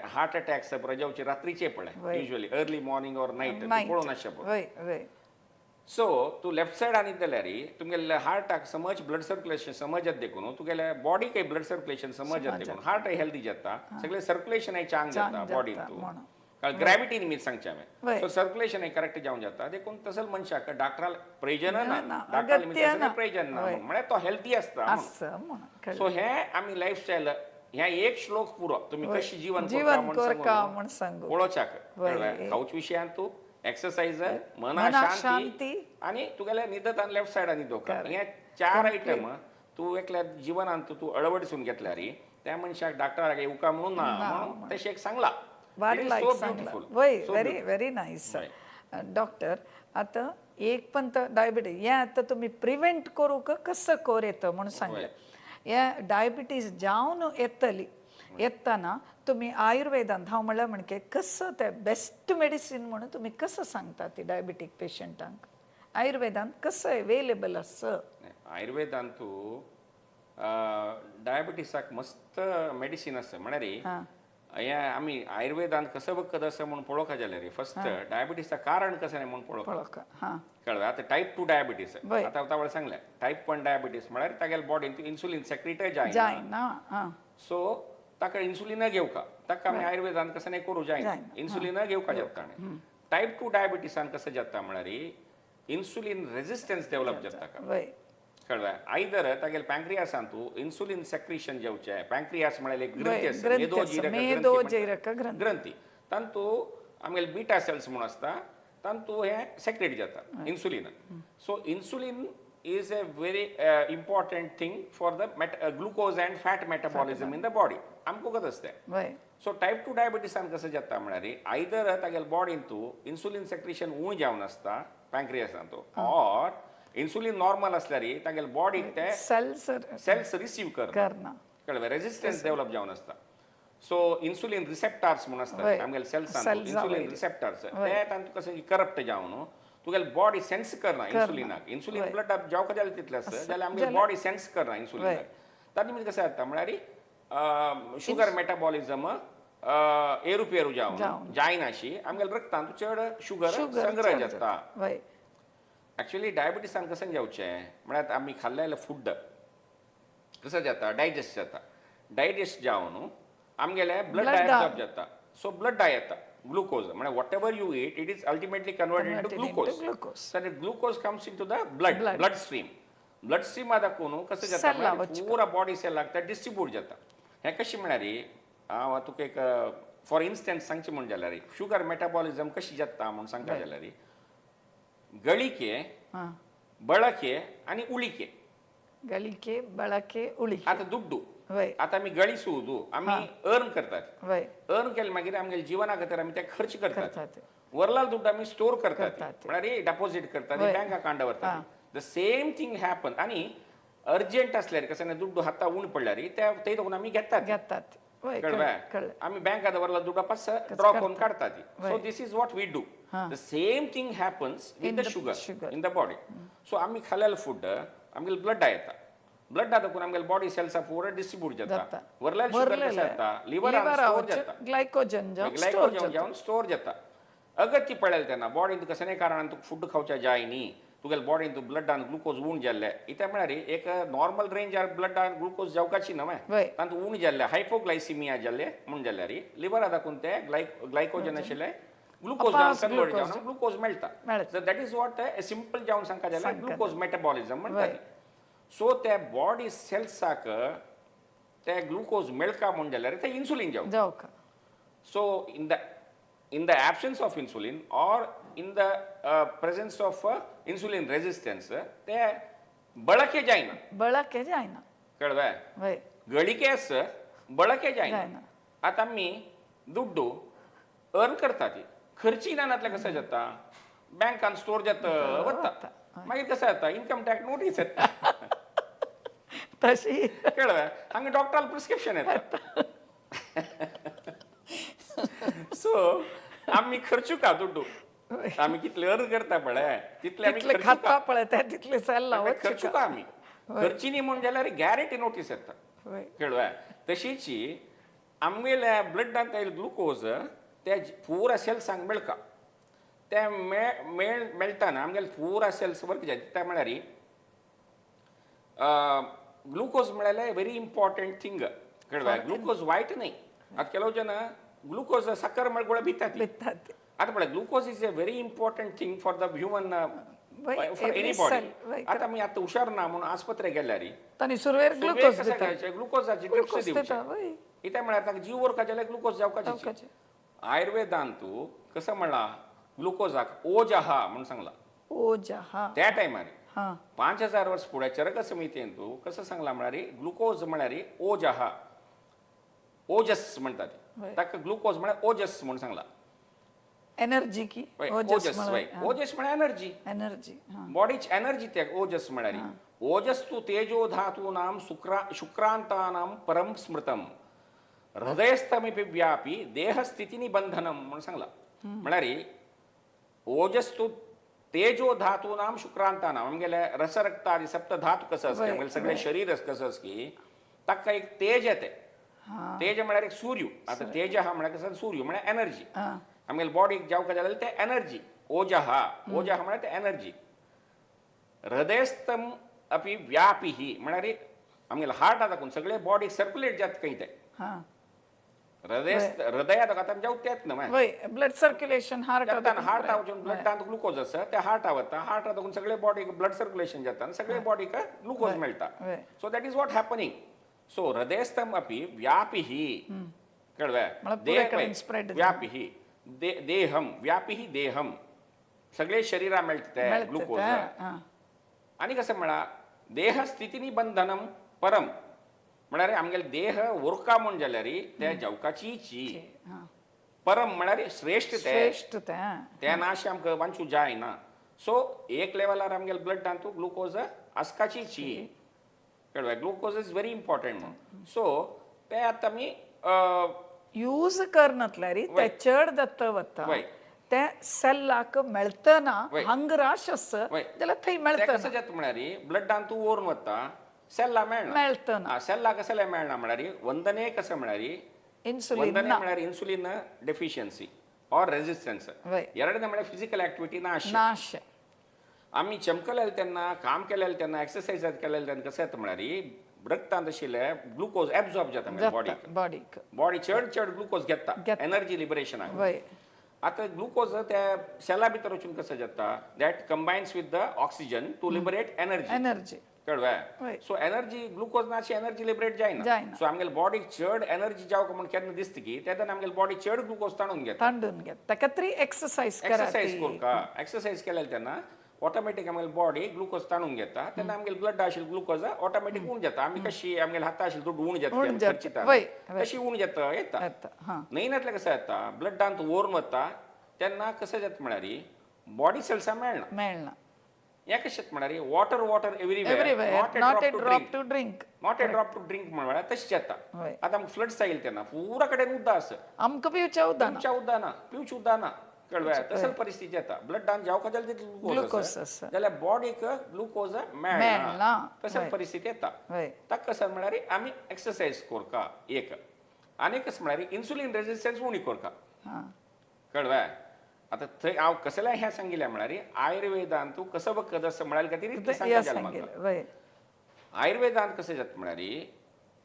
हार्ट अटॅक्स प्रजावचे रात्रीचे पळय usually early morning or night पळोवन आसचे पळय. सो तू लेफ्ट साइड आणि जाल्यार तुमगे हार्टाक समज ब्लड सर्क्युलेशन समज येता देखून तुगेल्या बॉडीक ब्लड सर्क्युलेशन समज येता देखून हार्ट हेल्दी जाता सगळे सर्क्युलेशन चांग जाता बॉडीन तू ग्रॅव्हिटी निमित्त सांगचे आम्ही सो सर्क्युलेशन करेक्ट जावन जाता देखून तसल मनशाक डॉक्टराल प्रयोजन ना डॉक्टर निमित्त प्रयोजन ना म्हळ्यार तो हेल्दी आसता. सो हे आमी लायफस्टायल ह्या एक श्लोक पुरो तुम्ही कशी जीवन म्हण सांगू पळोवच्याक खाऊच विशयान तू एक्सरसाइज मना शांती आणि तुगेल्या न्हिदतान लेफ्ट सायडान न्हिदोवप हे 4 आयटम तू एकल्या जिवनांत तू अळवडसून घेतल्यार त्या मनशाक डॉक्टराक येवका म्हणून ना म्हणून तशें एक सांगला. Very very nice doctor. आता एक पण डायबिटीज हे आता तुम्ही प्रिव्हेंट करू का कसं कोर येतं म्हणून सांगले. हे डायबिटीज जावन येताना तुम्ही आयुर्वेदांत हांव म्हणल्यार म्हणके कसं ते बेस्ट मेडिसीन म्हणून तुम्ही कसं सांगता ती डायबिटीक पेशंटांक आयुर्वेदांत कसं अवेलेबल आसा. आयुर्वेदांत तू डायबिटीसाक मस्त मेडिसीन आसा म्हळ्यार हे आमी आयुर्वेदांत कसं वखद आसा म्हणून पळोवका जाल्यार फर्स्ट डायबिटीसचा कारण कसं नाही म्हणून पळोवका कळ्ळें. आता टायप 2 डायबिटीस आता तावळे सांगलें टायप 1 डायबिटीस म्हळ्यार तागेले बॉडीन इन्सुलीन सेक्रेट जायना सो ताका इन्सुलीन घेवका ताका आमी आयुर्वेदांत कसं नाही करूं जायना इन्सुलीन घेवका जाता. टायप 2 डायबिटीसान कसं जाता म्हळ्यार इन्सुलीन रेजिस्टन्स डेव्हलप जाता कळ्ळें. आयदर तागेले पॅंक्रियासान तू इन्सुलीन सेक्रेशन जेवचे पॅंक्रियास म्हळ्यार एक ग्रंथी आसा ग्रंथी तांतू आमगेले बीटा सेल्स म्हणून आसता तांतू हे सेक्रेट जाता insulin. So insulin is a very important thing for the glucose and fat metabolism in the body. आमको कत असते सो टायप 2 डायबिटीसान कसं जाता म्हळ्यार आयदर तागेले बॉडीन तू इन्सुलीन सेक्रेशन उण जावन आसता पॅंक्रियासान तो ऑर इन्सुलीन नॉर्मल असल्यार तागेले बॉडीक ते सेल्स रिसीव करना कळ्ळें रेजिस्टन्स डेव्हलप जावन आसता. सो इन्सुलीन रिसेप्टार्स म्हणून आसता आमगेले सेल्सान इन्सुलीन रिसेप्टार्स ते तांतू कशें करप्ट जावन तुगेले बॉडी सेन्स करना इन्सुलिनाक इन्सुलीन ब्लड जावका जाल्यार तितलें आसता जाल्यार आमगे बॉडी सेन्स करना इन्सुलिनाक ताजे निमित्त कशें जाता म्हळ्यार शुगर मेटाबॉलिझम एरुपेरू जावन जायनाशी आमगेले रक्तांत चड शुगर संग्रह जाता. एक्चुअली डायबिटीसान कसं जेवचें म्हळ्यार आमी खाल्लेलें फूड कसं जाता डायजेस्ट जाता डायजेस्ट जावन आमगेले ब्लड डायजेस्ट जाता. सो ब्लड येता ग्लुकोज म्हळ्यार what ever you eat it is ultimately converted into glucose. So glucose comes into the blood stream दाखवून कसं जाता पुरा बॉडी सेलाक ते डिस्ट्रीब्यूट जाता. हे कशें म्हळ्यार हांव तुका एक फॉर इन्स्टन्स सांगचें म्हण जाल्यार शुगर मेटाबॉलिझम कशी जाता म्हूण सांगता जाल्यार ಗಳಿಕೆ ಬಳಕೆ आणि ಉಳಿಕೆ ಗಳಿಕೆ ಬಳಕೆ ಉಳಿಕೆ आता दुड्डू आता आमी ಗಳಿಸುವುದು आमी अर्न करतात अर्न केले मागीर आमगे जिवना खातीर आमी ते खर्च करतात वरलाल दुड्डू आमी स्टोर करतात म्हळ्यार डिपॉझिट करतात बँक अकाउंट दवरतात. द सेम थिंग हॅपन आणि अर्जंट असल्यार कसं दुड्डू हाता उण पडल्यार ते दोन आमी घेतात कळ्ळें. आमी बँकात दवरला दुड्डू पास ड्रॉ करून काडतात. So this is what we do. The same thing happens with the sugar in the body. So आम्ही खाल्लेलं फूड आमगेले ब्लड येता ब्लड दाखवून आमगेले बॉडी सेल्स पूरा डिस्ट्रीब्यूट जाता वरलेलं शुगर कसं जाता लिव्हर स्टोर जाता ग्लायकोजन जावन स्टोर जाता. अगत्य पडलेलं तेन्ना बॉडीन तुका कसं कारण तुका फूड खावच्या जाय न्ही तुगेले बॉडीन तू ब्लडान ग्लुकोज उण जाल्ले इथे म्हळ्यार एक नॉर्मल रेंजार ब्लडान ग्लुकोज जावकाची न्हय तांतू उण जाल्ले हायपोग्लायसिमिया जाल्ले म्हूण जाल्यार लिव्हरा दाखवून ते ग्लायकोजन आशिल्ले ग्लुकोज अपास कन्वर्ट glucose. जावन ग्लुकोज मेळटा मेळटा. So that is what simple जावन सांगता जाल्यार सांगता. ग्लुकोज मेटाबॉलिझम वय. म्हणटा सो त्या बॉडी सेल्साक ते ग्लुकोज मेळका म्हण जाल्यार ते इन्सुलीन जावं जावका so in the absence of insulin or in the presence of insulin resistance ते ಬಳಕೆ जायना ಬಳಕೆ जायना कळवा वय ಗಳಿಕೆ ಬಳಕೆ जायना जायना. आता आम्ही दुड्डू अर्न करता ती खर्ची नातले कसं जाता बँकान स्टोर जाता वता मागीर कसं जाता इन्कम टॅक्स नोटीस येता तशी कळवा हांगा डॉक्टराल प्रिस्क्रिप्शन येता सो आम्ही खर्चू का दुड्डू आम्ही कितले अर्न करता पळय तितले आम्ही तितले खर्चू खाता का पळय ते तितले सेल लावत खर्चू का आम्ही खर्ची न्ही म्हण जाल्यार गॅरंटी नोटीस येता वय कळवा तशीची आमगेल्या ब्लडांत ग्लुकोज ते पुरा सेल्सांक मेळका ते मेळटाना आमगेले पुरा सेल्स वर्क जाता म्हळ्यार ग्लुकोज म्हळ्यार व्हेरी इम्पॉर्टंट थिंग कळवा ग्लुकोज वायट न्ही आता ಕೆಲವು ಜನ ग्लुकोज साखर मळगोळ भितात बित्तात आता पळय glucose is a very important thing for the human वय, for every any cell, body वय, आता मी आता हुशार ना म्हणून आस्पत्रे गेल्यार तानी सुरवेर ग्लुकोज कसं दिता घ्यायचे ग्लुकोजाची ड्रिप्स ग्लुकोज दिवचे दिता वय इथे म्हळ्यार ताका जीव उरपाचे जाल्यार ग्लुकोज जावपाचे जावकाचे आयुर्वेदांतू कसं म्हणला ग्लुकोजाक ओजहा म्हणून सांगला ओ जहा त्या टायमार हा 5000 वर्ष पुढे चरक समितीन तू कसं सांगला म्हळ्यार ग्लुकोज म्हळ्यार ओजहा ओजस म्हणतात वय. ताका ग्लुकोज म्हळ्यार ओजस म्हणून सांगला एनर्जी की वय, ओजस ओजस वय. ओजस म्हळ्यार एनर्जी एनर्जी हा बॉडीची एनर्जी त्या ओजस म्हळ्यार ओजस तू तेजो धातूनां शुक्रांतानां परम स्मृतम हृदयस्थमिपि व्यापी देहस्थिती निबंधनम म्हणून सांगला म्हळ्यार ओजस तू तेजो धातूनां शुक्रांतानां आमगेले रसरक्तादी सप्त धातू कसं असते आमगेले सगळे शरीर कसं की ताका एक तेज येते हा तेज म्हळ्यार एक सूर्य आता तेज हा म्हळ्यार कसं सूर्य म्हळ्यार एनर्जी हा आमगेले बॉडीक जावका जाल्यार ते एनर्जी ओजहा ओजहा म्हळ्यार ते एनर्जी हृदयस्थम अपि व्यापी ही म्हळ्यार आमगेले हार्ट दाखवून सगळे बॉडीक सर्क्युलेट जात काही ते हा हृदयात आता जाऊ तेच ना वय ब्लड सर्क्युलेशन हार्ट हार्ट वचून ब्लडांत ग्लुकोज आसा ते हार्ट वता हार्ट दाखवून सगळे बॉडीक ब्लड सर्क्युलेशन जाता आनी सगळे बॉडीक ग्लुकोज मेळटा वय so that is what happening so हृदयस्थम अपि व्यापी ही कळवा म्हळ्यार पुरे कडेन spread व्यापी ही देहम व्यापी ही देहम सगळे शरीरा मेळटा ग्लुकोज हा आणि कसं म्हणा देह स्थितीनी बंधनम परम म्हळ्यार आमगेले देह उरका म्हण जाल्यार त्या जेवकाची ची हा परम म्हळ्यार श्रेष्ठ ते श्रेष्ठ ते त्या नाशी आमकां वांचू जायना सो एक लेवलार आमगेले ब्लडांत तूं ग्लुकोज आसकाची ची कळवा ग्लुकोज इज व्हेरी इम्पॉर्टंट म्हणून सो ते आतां आमी यूज करनातल्यार ते चड दत्त वता वय. ते सेल्लाक मेळतना वय. हंग राश आसत वय. जाल्यार थंय ते मेळतना कसं जाता म्हळ्यार ब्लडांत तूं ओरून वता सेल्ला मेळना मेळतना सेल्ला कसले मेळना म्हळ्यार वंदने कसं म्हळ्यार इन्सुलिन ಒಂದನೇ ಮಾಡ್ಯಾರ ಇನ್ಸುಲಿನ್ ಡೆಫಿಷಿಯನ್ಸಿ ಆರ್ ರೆಸಿಸ್ಟೆನ್ಸ್ वय ಎರಡನೇ ಮಾಡ್ಯಾರ ಫಿಸಿಕಲ್ ऍक्टिव्हिटी नाश नाश आम्ही चमकलेले त्यांना काम केलेले त्यांना एक्सरसाइज केलेले त्यांना कसं येतं म्हळ्यार रक्तांत आशिल्ले ग्लुकोज एब्झॉर्ब जाता म्हणजे बॉडीक बॉडीक बॉडी चड ग्लुकोज घेता घेता. एनर्जी लिबरेशनाक वय आता ग्लुकोज त्या सेला भितर वचून कसं जाता that combines with the oxygen to liberate energy energy कळवा वय. सो एनर्जी ग्लुकोज नाशी एनर्जी लिबरेट जायना जायना. सो आमगेले बॉडीक चड एनर्जी जावक म्हण केन्ना दिसता की तेन्ना आमगेले बॉडी चड ग्लुकोज ताणून घेता तांडून घेत ताका तरी एक्सरसाइज करा एक्सरसाइज करता एक्सरसाइज केलेले तेन्ना ऑटोमॅटिक आमगेले बॉडी ग्लुकोज ताणून घेता तेन्ना आमगेले ब्लड आशिल्ले ग्लुकोज ऑटोमॅटिक उण जाता आमी कशी आमगेले हाता आशिल्ले दुड्ड उण उण जाता जाता. खर्चिता वय, वय. तशी उण जाता येता येता हा नैनातले कसं येता ब्लडांत ओरून वता तेन्ना कसं जाता म्हळ्यार बॉडी सेल्सां मेळना मेळना हें कशें जाता म्हळ्यार water water everywhere everywhere not a drop to drink not a drop to drink म्हळ्यार तशें जाता वय. आतां आमकां फ्लड्स आयिल्ले तेन्ना पुरा कडेन उदक आसा आमकां पिवचें उदक पिवच्या उदक पिवची उदक ना कळवा तसली परिस्थिती येता ब्लडांत जेवका जाल्यार तितलें ग्लुकोज ग्लुकोज आसा. आसा जाल्यार बॉडीक ग्लुकोज मेळना. मेळना तसली वय. परिस्थिती येता वय ताका कसं म्हळ्यार आमी एक्सरसाइज करता एक आनी कसं म्हळ्यार इन्सुलीन रेजिस्टन्स उणी करता हा कळवा आतां थंय हांव कसलें हें सांगिल्लें म्हळ्यार आयुर्वेदांत तूं कसं वखद आसा म्हळ्यार खातीर इतलें सांगता या जालें म्हाका सांगेल वय आयुर्वेदांत कशें जाता म्हळ्यार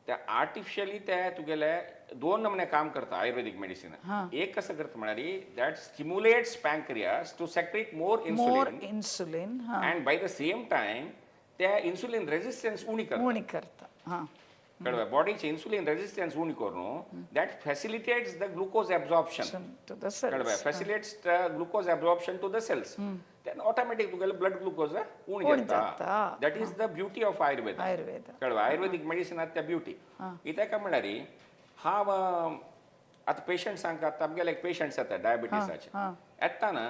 त्या आर्टिफिशियली त्या तुगेले 2 नमने काम करता आयुर्वेदिक मेडिसिन. एक कसं करतं म्हणाली that stimulates pancreas to secrete more more insulin insulin and by the same time त्या इन्सुलिन रेजिस्टन्स उणी करता. उणी करता हां कळवा बॉडीचे इन्सुलिन रेजिस्टन्स उणी करून that facilitates the glucose absorption. To the कळवा facilitates the glucose absorption to the cells. then automatic तुगेले ब्लड ग्लुकोज उणी जाता. That is the beauty of Ayurveda. कळवा आयुर्वेदिक मेडिसिनात त्या ब्युटी इथे काय म्हणाली हांव आतां पेशंट्सांक आतां आमगेले एक पेशंट्स येता डायबिटीसाचे येताना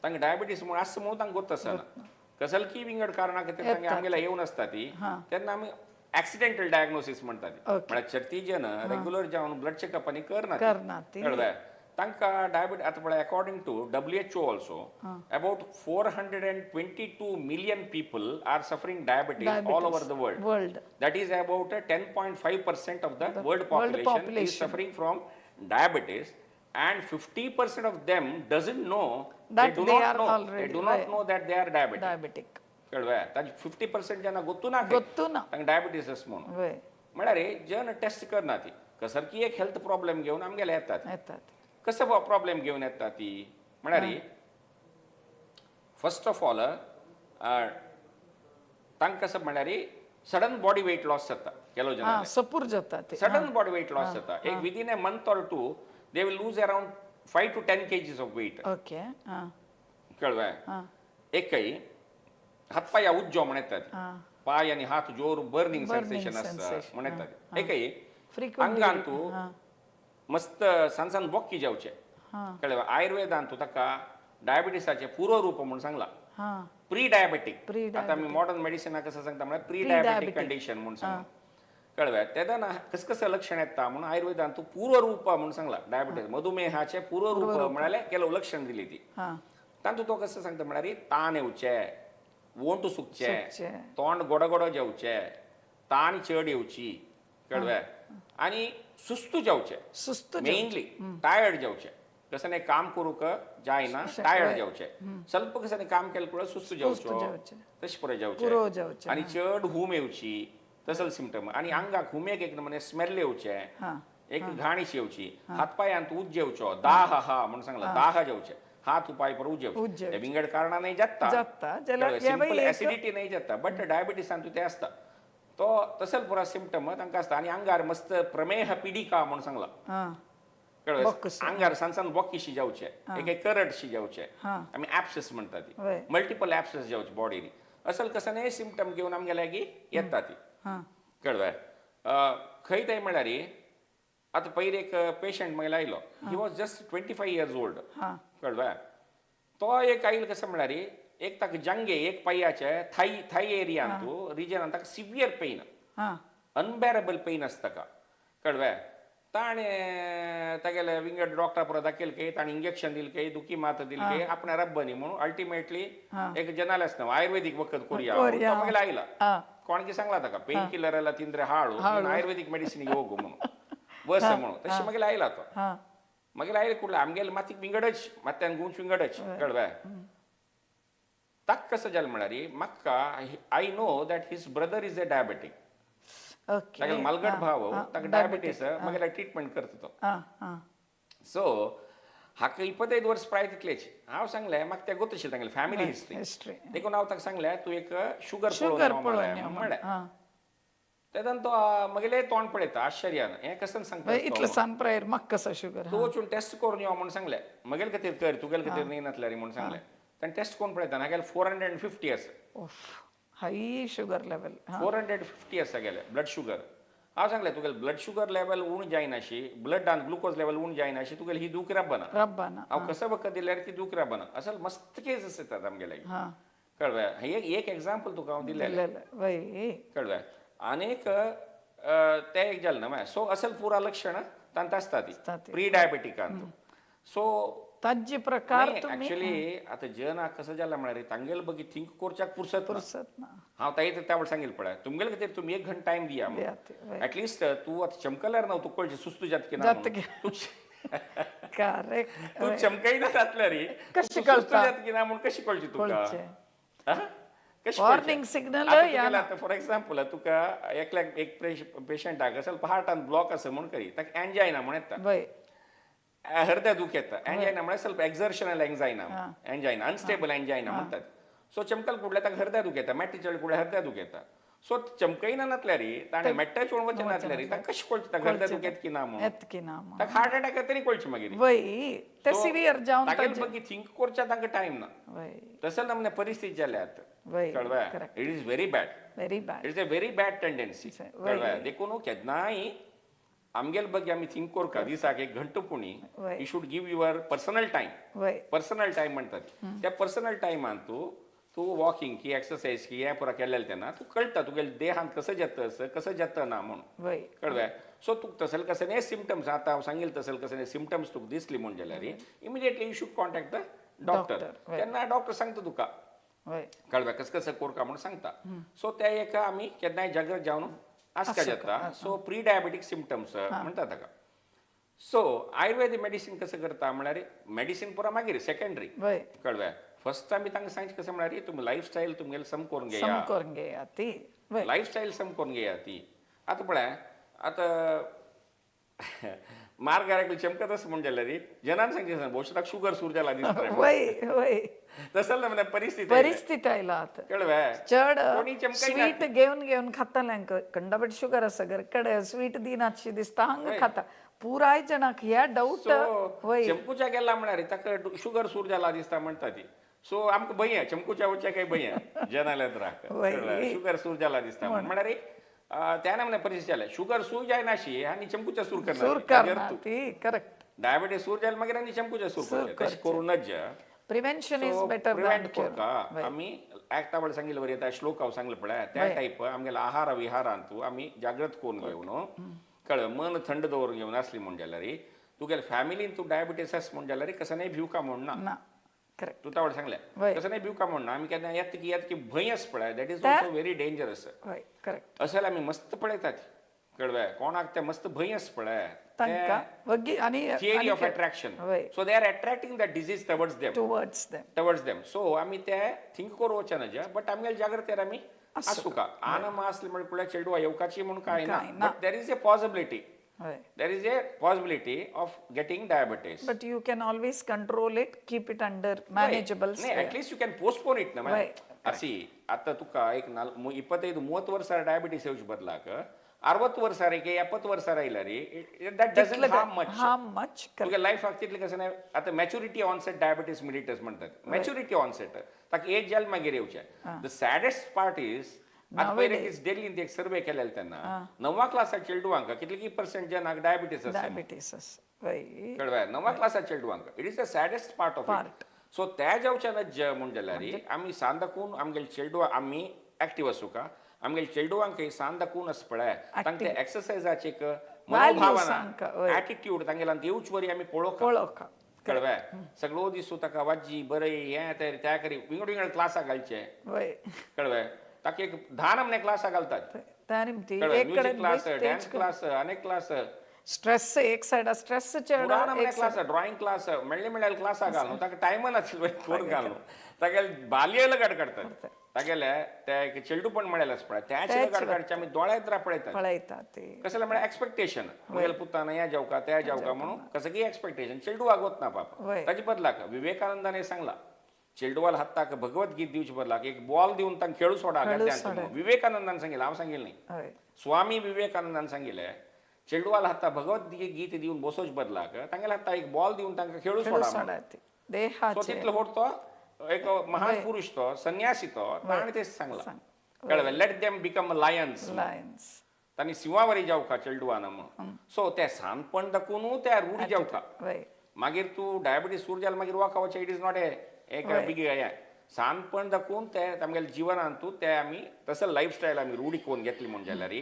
तांकां डायबिटीस म्हूण आसा म्हणून तांकां गोत आसना कसलकी विंगड कारणां खातीर तांगे आमगेल्या येवन आसता ती तेन्ना आमी एक्सिडेंटल डायग्नोसीस म्हणटा ती म्हळ्यार चर्तीजन रेग्युलर जावन ब्लड चेकअप आनी करना कळवा तांकां डायबिटीस आतां पळय according to WHO also about 422 million people are suffering diabetes all over the world. That is about 10.5% of the world population is suffering from diabetes, and 50% of them doesn't know that they do not know that they are diabetic. कळवा ताजी 50% जना गोत्तू ना तांकां डायबिटीस आसा म्हणून म्हळ्यार जन टेस्ट करना ती कसरकी एक हेल्थ प्रॉब्लेम घेवन आमगेले येतात. कसं प्रॉब्लेम घेऊन येतात ती म्हणारी फर्स्ट ऑफ ऑल तांकां कसं म्हणारी सडन बॉडी वेट लॉस जाता केलो जन सपूर जाता सडन बॉडी वेट लॉस जाता एक within a month or 2 they will lose around 5 to 10 kgs of weight. Okay कळवा एकही हातपाय उज्जो म्हण येतात पाय आणि हात जोर बर्निंग सेन्सेशन आसता म्हण येतात एकही अंगान तूं मस्त सान बोक्की जावचे कळवा आयुर्वेदान तूं ताका डायबिटीसाचे पुरो रूप म्हणून सांगला प्री डायबेटीक. आता आमी मॉडर्न मेडिसिना कसं सांगता म्हळ्यार प्री डायबेटीक कंडिशन म्हणून सांगला कळवा तेदान कसं लक्षण येता म्हणून आयुर्वेदान तूं पुरो रूप म्हणून सांगला डायबिटीस मधुमेहाचे पुरो रूप म्हणाले केलो लक्षण दिली ती तातूंत तो कसं सांगता म्हळ्यार ताण येवचे वोंट सुकचे तोंड गोडगोडो जेवचे ताण चड येवची कळवा आनी सुस्तू जावचे मेनली टायर्ड जावचे कसं नाही काम करूक जायना टायर्ड जावचे ಸ್ವಲ್ಪ कसं काम केलं पुढे सुस्तू जावचो तशें पुरे जावचे आनी चड हूम येवची तसल सिम्टम आनी आंगाक हुमेक एक नमुने स्मेल येवचे एक घाणीश येवची हातपायांत उज जेवचो दाह हा म्हणून सांगला दाह जेवचे हात उपाय पर उजेवचे विंगड कारणा नाही जाता सिंपल एसिडिटी नाही जाता बट डायबिटीसान तू ते असता तो तसल पुरा सिम्टम तांकां आसता आनी आंगार मस्त प्रमेह पिडिका म्हणून सांगला कळ्ळें आंगार सान बोक्कीशी जावचे एक करडशी जावचे आमी ॲप्सेस म्हणटा ती मल्टिपल ॲप्सेस जावचे बॉडीनी असल कसं सिम्टम घेवन आमगे लागीं येता ती कळ्ळें खंय थंय म्हळ्यार आतां पयलीं एक पेशंट म्हगेलो आयलो he was just 25 years old कळ्ळें तो एक आयलो कसं म्हळ्यार एक ताका जंगे एक पायाचे थाई एरियान तूं रिजनान ताका सिवियर पेन अनबेरेबल पेन आसता ताका कळ्ळें ताणें तागेले विंगड डॉक्टरा परत दाखयल की ताणें इंजेक्शन दिलें की दुखी मात दिली की आपणे रब्बनी म्हणून अल्टिमेटली एक जनाले आसता आयुर्वेदीक वखद करूया तो मागीर आयला कोण की सांगला ताका पेन किलर ಎಲ್ಲ ತಿಂದ್ರೆ ಹಾಳು ಆಯುರ್ವೇದಿಕ್ ಮೆಡಿಸಿನ್ ಹೋಗು म्हणून बस म्हणून तशी मागीर आयला तो मागीर आयले कुठले आमगेले मातीक विंगडच मात्यान गुंच विंगडच कळ्ळें ताका कसं जालें म्हळ्यार म्हाका I know that his brother is a diabetic तागेलो मलगट भाव ताका डायबिटीस मागीर ट्रिटमेंट करता तो सो हाका 25 वर्स प्राय तितलेच हांव सांगलें म्हाका तें गोतशें तांगेलें फॅमिली हिस्ट्री देखून हांव ताका सांगलें तूं एक शुगर पळोवन म्हणलें तेदन तो मगेले तोंड पळयता आश्चर्यान हें कसं सांगता इतलें सान प्रायर म्हाका कसो शुगर तूं वचून टेस्ट करून यो म्हणून सांगलें मगेले खातीर कर तुगेले खातीर न्ही नातले म्हणून सांगलें ताणें टेस्ट करून पळयता नागेले 450 आसा हाय शुगर लेवल 450 आसा गेले ब्लड शुगर हांव सांगलें तुगेलें ब्लड शुगर लेवल उण जायनाशी ब्लडान ग्लुकोज लेवल उण जायनाशी तुगेली ही दूख रब्बाना हांव कसं वखद दिल्यार ती दूख रब्बाना असल मस्त केस येतात आमगेले कळ्ळें एक एग्जाम्पल तुका हांव दिलेलें कळ्ळें आनीक तें एक जालें न्हय सो असल पुरा लक्षण तांत आसता ती प्री डायबेटिकान सो ताजे प्रकार ऍक्च्युअली आता जनाक कसं जालें म्हळ्यार तांगेले बगी थिंक करच्याक फुरसत ना हांव ताई त्या सांगितलें पळय तुमगेले खातीर तुमी 1 घंटा टायम दिया ऍटलिस्ट तूं आतां चमकल्यार न्हू तुका कळचें सुस्त जाता की ना तूं चमकयना जातल्यार कशी कळटा की ना म्हूण कशी कळची तुका कशी Warning signal या ना. फॉर एक्झाम्पल तुका एक पेशंट आहा ಸ್ವಲ್ಪ हार्टान ब्लॉक आसा म्हूण करी ताका एंजायना म्हूण येता वय हृदय दुख येता एंजायना म्हळ्यार ಸ್ವಲ್ಪ एक्झर्शनल एंजायना अनस्टेबल एंजायना म्हणटात सो चमकल फुडल्या ताका हृदय दुख येता मेट्टी चड फुडल्या हृदय दुख येता सो चमकयना नातल्यार ताणें मेट्टा चोळ वचना नातल्यार ताका कशें कळचें ताका हृदय दुख येता की ना म्हणून येत की ना म्हणून. ताका हार्ट अटॅक तरी कळचें मागीर वय ते So, सिवियर जावन तागेले ಬಗ್ಗೆ थिंक करच्या तांकां टायम ना वय तसं नमने परिस्थिती जाल्या आतां वय कळवा correct. It is very bad very bad it is a very bad tendency कळवा देखून केन्नाय आमगेल ಬಗ್ಗೆ आमी थिंक करता दिसाक एक घंटो पुणी वय. You should give your personal time वय पर्सनल टायम म्हणटात त्या पर्सनल टायमान तूं वॉकिंग की एक्सरसाइज की हें पुरा केलेलें तेन्ना तूं कळटा तुगेल्या देहांत कसं जेता कसं जेता ना म्हणून वय कळवा सो तुका तसले कसले सिमटम्स आतां हांव सांगिल्लें तसले कसले सिमटम्स तुका दिसली म्हण जाल्यार immediately you should contact the doctor तेन्ना डॉक्टर सांगता तुका वय कळवा कसं कसं करता म्हणून सांगता सो त्या एका आमी केन्नाय जागृत जावन आसका जाता सो प्री डायबेटीक सिमटम्स म्हणटा ताका सो आयुर्वेदीक मेडिसीन कसं करता म्हळ्यार मेडिसीन पुरा मागीर सेकंडरी वय कळवा फर्स्ट आमी तांकां सांगचें कसं म्हळ्यार तुमी लायफस्टायल तुमगेलें सम करून घेया सम करून घेया ती वय लायफस्टायल सम करून घेया ती आतां पळय आतां मार्गारेक चमकत आसा म्हण जाल्यार जनान सांगचें भोवशे ताका शुगर सूर जाला दिसता वय वय तसं ना परिस्थिती परिस्थिती आयला आता कळवा चड कोणी चमकायना. स्वीट घेवन घेवन खाताल्यांक कंडाबट शुगर आसा घरकडे स्वीट दिनातशी दिसता हांगा खाता पुराय जणांक ह्या डाऊट वय चमकुच्या गेला म्हळ्यार ताका शुगर सूर जाला दिसता म्हणटा ती सो आमकां भंय आहे चमकुच्या वच्चे काही भंय आहे जनाल्या वय. शुगर सूर जाला दिसता म्हळ्यार त्या नमने परिस्थिती जाल्या शुगर सूर जायनाशी आनी चमकुच्या सूर सूर करना करना ती करेक्ट डायबिटीज सूर जाल्या मागीर आनी चमकुच्या सूर करता तशें करूं नज प्रिव्हेंशन इज बेटर प्रिव्हेंट करता आमी एकता बळ सांगिल्लें बरें येता श्लोक हांव सांगलें पळय त्या टायप आमगेल्या आहार विहारांतू आमी जागृत करून घेवन कळ्ळें मन थंड दवरून घेवन आसली म्हण जाल्यार तुगेल्या फॅमिलीन तूं डायबिटीस आसा म्हण जाल्यार कसं भिवका म्हण ना ना करेक्ट तू तावड सांगलें कसं भिवका म्हण ना आमी केन्ना येत की भंय आसा पळय that is also very dangerous वय करेक्ट अशें आमी मस्त पळयतात कळ्ळें कोणाक ते मस्त भंय आसा पळय तांकां वगी आनी theory of attraction so they are attracting the disease towards them towards them so आमी ते थिंक करूं वचना जे बट आमगेले जागृतेर आमी आसूं का आनम आसले म्हण पळय चेडवा येवकाची म्हूण कांय ना but there is a possibility there is a possibility of getting diabetes but you can always control it keep it under manageable at least you can postpone it na asi आता तुका एक 25-30 ವರ್ಷ ಡಯಾಬಿಟಿಸ್ येवचे बदलाक 60 ವರ್ಷರಿಗೆ 70 ವರ್ಷರ ಇಲ್ಲರಿ that doesn't harm much तुगे लाइफ ಆಗ್ತಿರ್ಲಿ कसं नाही आता मॅच्युरिटी ऑनसेट डायबिटीज मिलिटस म्हणतात मॅच्युरिटी ऑनसेट ताका एज जाल मागीर येवचे द सॅडेस्ट पार्ट इज आता पहिले दिल्लीन एक सर्वे केलेलो त्यांना 9वा क्लासाच्या चेडवांक कितली % जनाक डायबिटीस कळवा 9वा क्लासाच्या चेडवांक it is the सॅडेस्ट part of it so त्या जेवच्या म्हण जाल्यार आमी सांदाकून आमगेले चेडवा आमी एक्टिव्ह आसूं का आमगेले चेडवांक सांदाकून आस पळय तांकां एक्सरसायजाची मनोभावना एटिट्यूड तांगेल्यान येवच बरी आमी पळोवका कळवा सगळो दिसू ताका वाजी बरें हें त्या करी विंगड विंगड क्लासाक घालचे कळवा ताका एक 10 नमने क्लासा घालतात म्युझिक क्लास डान्स क्लास अनेक क्लास स्ट्रेस एक side stress class drawing class मेळ्ळे क्लासा घालूं ताका टायम नासलो करून घालूं तागेले बाल्य लगाड काडतात तागेले ते एक चेडूपण मेळ्ळेलें आसा पळय त्याचे लगाड काडचे आमी दोळ्यांत पळयतात कसले म्हळ्यार एक्सपेक्टेशन मुगेल पुतान हें जावका त्या जावका म्हणून कसं एक्सपेक्टेशन चेडू वागवत ना पाप ताचे बदलाक विवेकानंदाने सांगला चेडवाल हाताक भगवद्गीत दिवचे बदलाक एक बॉल दिवन तांकां खेळू सोडा विवेकानंदान सांगिल्लें हांव सांगिल्लें न्ही स्वामी विवेकानंदान सांगिल्लें चेडवाल हाता भगवद्गीत दिवन बसोवचे बदलाक तांगेल्या हाता एक बॉल दिवन तांकां खेळू सोडा सो तितलो व्हड तो एक महान पुरुष तो संन्यासी तो ताणें तें सांगलां कळ्ळें लेट देम बिकम लायन्स तांणी सिंहावरी जावका चेडवान म्हणून सो ते सांदपण दाखोवन त्या रूढी जावका मागीर तूं डायबिटीज सूर जाल्यार मागीर वॉक वचचें इट इज नॉट एक बिग हें सांदपण दाखोवन ते आमगेल्या जिवनांतू ते आमी तसो लायफस्टायल आमी रूढी करून घेतली म्हण जाल्यार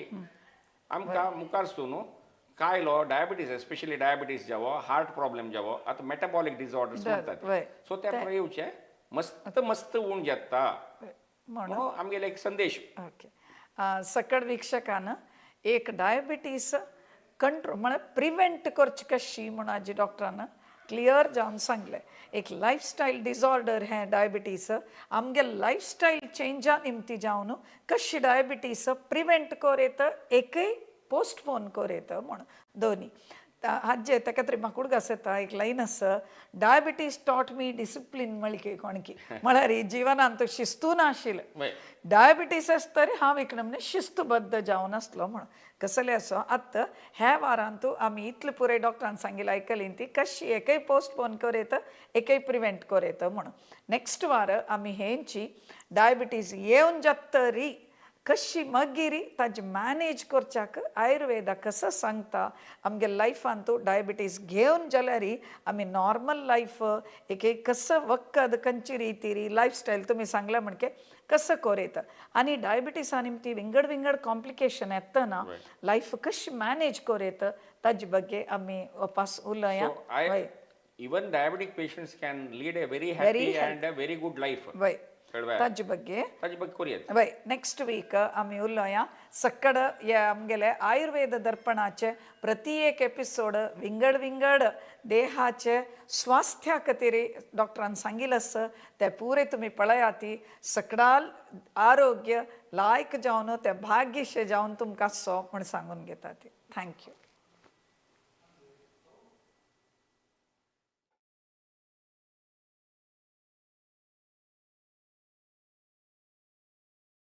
आमकां मुखार सुनू कायलो डायबिटीज एस्पेशली डायबिटीज जावो हार्ट प्रॉब्लेम जावो आतां मेटाबॉलीक डिसऑर्डर्स म्हणटात सो ते पळय येवचे मस्त मस्त उण जेता म्हणून आमगेलो एक संदेश सकड वीक्षकान एक डायबिटीज कंट्रोल म्हळ्यार प्रिव्हेंट करची कशी म्हणून आजी डॉक्टरान क्लियर जावन सांगलें एक लायफस्टायल डिसऑर्डर हें डायबिटीस आमगे लायफस्टायल चेंजा निमती जावन कशी डायबिटीस प्रिवेंट कोरेत एकय पोस्टपोन कोरेत म्हण दोनी हाजे ताका तरी म्हाका उडगास येता एक लायन आसा डायबिटीज टॉट मी डिसिप्लीन म्हळकी कोणकी म्हळ्यार ही जिवनांत शिस्तून आशिल्लें डायबिटीस तरी हांव एक नमने शिस्तबद्ध जावन आसलो म्हण कसले असो आतां ह्या वारांतू आमी इतले पुरे डॉक्टरान सांगिल्लें आयकली ती कशी एकय पोस्टपोन कोरेत एकय प्रिवेंट कोरेत म्हण नेक्स्ट वार आमी हेंची डायबिटीज येवन जातरी कशी मागिरी ताजे मॅनेज करच्याक आयुर्वेदा कसं सांगता आमगे लायफांतू डायबिटीज घेवन जाल्यारी आमी नॉर्मल लायफ एक कसं वखद खंयची रिती लायफस्टायल तुमी सांगला म्हणके कसं कोरयता आनी डायबिटीसा निमती विंगड विंगड कॉम्प्लिकेशन येतना लायफ कशी मॅनेज कोरयता ताजे बग्गे आमी वापस उलया even diabetic patients can lead a very happy and a very good life. ताजे बग्गे कोरयेत वय नेक्स्ट वीक आमी उलोया सक्कड या आमगेले आयुर्वेद दर्पणाचे प्रति एक एपिसोड विंगड विंगड देहाचे स्वास्थ्या खातीर डॉक्टरान सांगिल्लें आसा ते पुरे तुमी पळयाती सकडाल आरोग्य लायक जावन ते भाग्यशे जावन तुमकां सो म्हण सांगून घेता ती थँक्यू